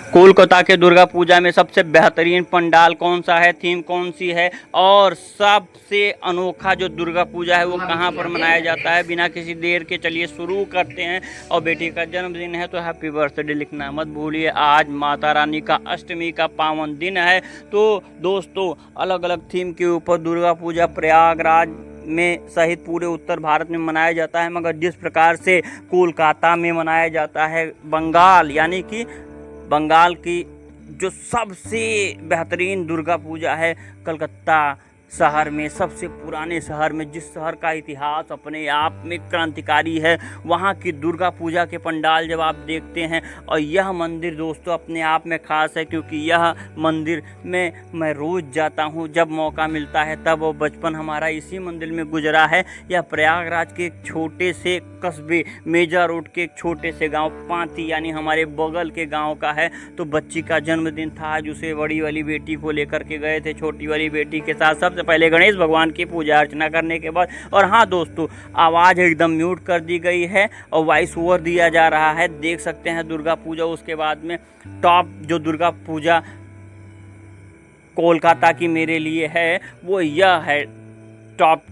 कोलकाता के दुर्गा पूजा में सबसे बेहतरीन पंडाल कौन सा है, थीम कौन सी है और सबसे अनोखा जो दुर्गा पूजा है वो कहाँ पर मनाया जाता है। बिना किसी देर के चलिए शुरू करते हैं। और बेटी का जन्मदिन है तो हैप्पी बर्थडे लिखना मत भूलिए। आज माता रानी का अष्टमी का पावन दिन है। तो दोस्तों, अलग अलग थीम के ऊपर दुर्गा पूजा प्रयागराज में सहित पूरे उत्तर भारत में मनाया जाता है, मगर जिस प्रकार से कोलकाता में मनाया जाता है, बंगाल यानी कि बंगाल की जो सबसे बेहतरीन दुर्गा पूजा है, कलकत्ता शहर में, सबसे पुराने शहर में, जिस शहर का इतिहास अपने आप में क्रांतिकारी है, वहाँ की दुर्गा पूजा के पंडाल जब आप देखते हैं। और यह मंदिर दोस्तों अपने आप में ख़ास है, क्योंकि यह मंदिर में मैं रोज़ जाता हूँ जब मौका मिलता है तब। वो बचपन हमारा इसी मंदिर में गुजरा है। यह प्रयागराज के एक छोटे से कस्बे मेजा रोड के एक छोटे से गांव पांती यानी हमारे बगल के गांव का है। तो बच्ची का जन्मदिन था आज, उसे बड़ी वाली बेटी को लेकर के गए थे, छोटी वाली बेटी के साथ। सबसे पहले गणेश भगवान की पूजा अर्चना करने के बाद, और हाँ दोस्तों, आवाज़ एकदम म्यूट कर दी गई है और वॉइस ओवर दिया जा रहा है। देख सकते हैं दुर्गा पूजा। उसके बाद में टॉप जो दुर्गा पूजा कोलकाता की मेरे लिए है वो यह है, टॉप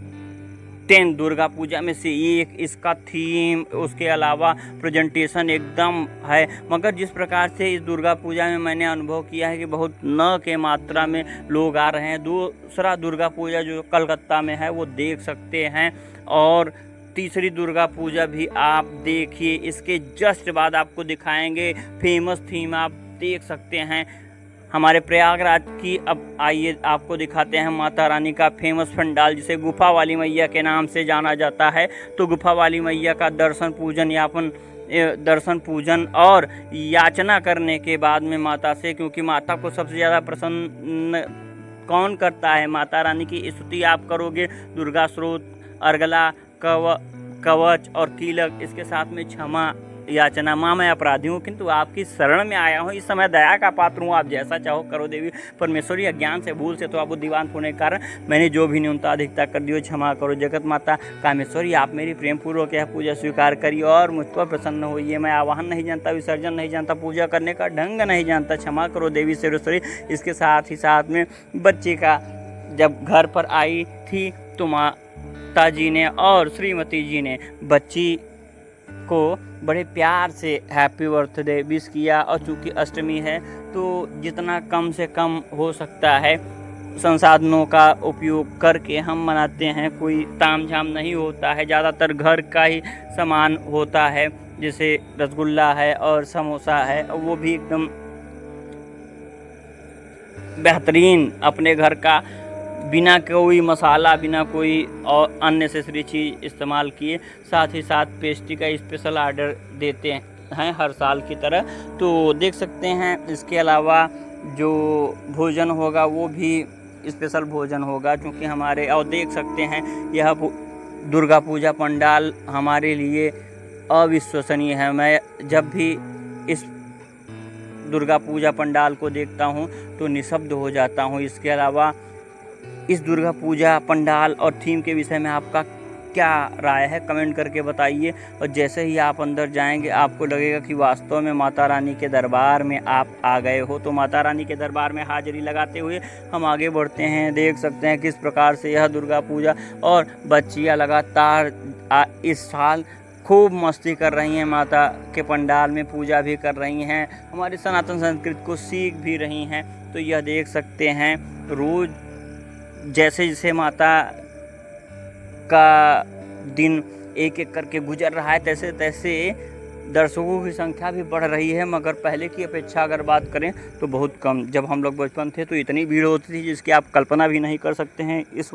10 दुर्गा पूजा में से एक। इसका थीम, उसके अलावा प्रेजेंटेशन एकदम है। मगर जिस प्रकार से इस दुर्गा पूजा में मैंने अनुभव किया है कि बहुत न के मात्रा में लोग आ रहे हैं। दूसरा दुर्गा पूजा जो कलकत्ता में है वो देख सकते हैं, और तीसरी दुर्गा पूजा भी आप देखिए। इसके जस्ट बाद आपको दिखाएंगे फेमस थीम, आप देख सकते हैं हमारे प्रयागराज की। अब आइए आपको दिखाते हैं माता रानी का फेमस पंडाल, जिसे गुफा वाली मैया के नाम से जाना जाता है। तो गुफा वाली मैया का दर्शन पूजन और याचना करने के बाद में माता से, क्योंकि माता को सबसे ज़्यादा प्रसन्न कौन करता है, माता रानी की स्तुति आप करोगे। दुर्गा स्रोत, अर्गला, कवच और कीलक, इसके साथ में क्षमा याचना। माँ, मैं अपराधी हूँ किंतु आपकी शरण में आया हूँ, इस समय दया का पात्र हूँ, आप जैसा चाहो करो देवी परमेश्वरी। अज्ञान से, भूल से तो आप दीवान होने के कारण मैंने जो भी न्यूनता अधिकता कर दी हो क्षमा करो। जगत माता कामेश्वरी, आप मेरी प्रेम पूर्वक यह पूजा स्वीकार करिए और मुझ पर प्रसन्न होइए। मैं आवाहन नहीं जानता, विसर्जन नहीं जानता, पूजा करने का ढंग नहीं जानता, क्षमा करो देवी सर्वेश्वरी। इसके साथ ही साथ में बच्चे का जब घर पर आई थी तो माता जी ने और श्रीमती जी ने बच्ची को बड़े प्यार से हैप्पी बर्थडे विश किया। और चूँकि अष्टमी है तो जितना कम से कम हो सकता है संसाधनों का उपयोग करके हम मनाते हैं। कोई तामझाम नहीं होता है, ज़्यादातर घर का ही सामान होता है, जैसे रसगुल्ला है और समोसा है, और वो भी एकदम बेहतरीन अपने घर का, बिना कोई मसाला, बिना कोई और अननेसेसरी चीज़ इस्तेमाल किए। साथ ही साथ पेस्ट्री का स्पेशल ऑर्डर देते हैं हर साल की तरह। तो देख सकते हैं इसके अलावा जो भोजन होगा वो भी स्पेशल भोजन होगा, क्योंकि हमारे, और देख सकते हैं यह दुर्गा पूजा पंडाल हमारे लिए अविश्वसनीय है। मैं जब भी इस दुर्गा पूजा पंडाल को देखता हूँ तो निशब्द हो जाता हूँ। इसके अलावा इस दुर्गा पूजा पंडाल और थीम के विषय में आपका क्या राय है, कमेंट करके बताइए। और जैसे ही आप अंदर जाएंगे आपको लगेगा कि वास्तव में माता रानी के दरबार में आप आ गए हो। तो माता रानी के दरबार में हाजिरी लगाते हुए हम आगे बढ़ते हैं। देख सकते हैं किस प्रकार से यह दुर्गा पूजा, और बच्चियाँ लगातार इस साल खूब मस्ती कर रही हैं, माता के पंडाल में पूजा भी कर रही हैं, हमारी सनातन संस्कृति को सीख भी रही हैं। तो यह देख सकते हैं रोज़ जैसे जैसे माता का दिन एक एक करके गुजर रहा है, तैसे तैसे दर्शकों की संख्या भी बढ़ रही है। मगर पहले की अपेक्षा अगर बात करें तो बहुत कम। जब हम लोग बचपन थे तो इतनी भीड़ होती थी जिसकी आप कल्पना भी नहीं कर सकते हैं। इस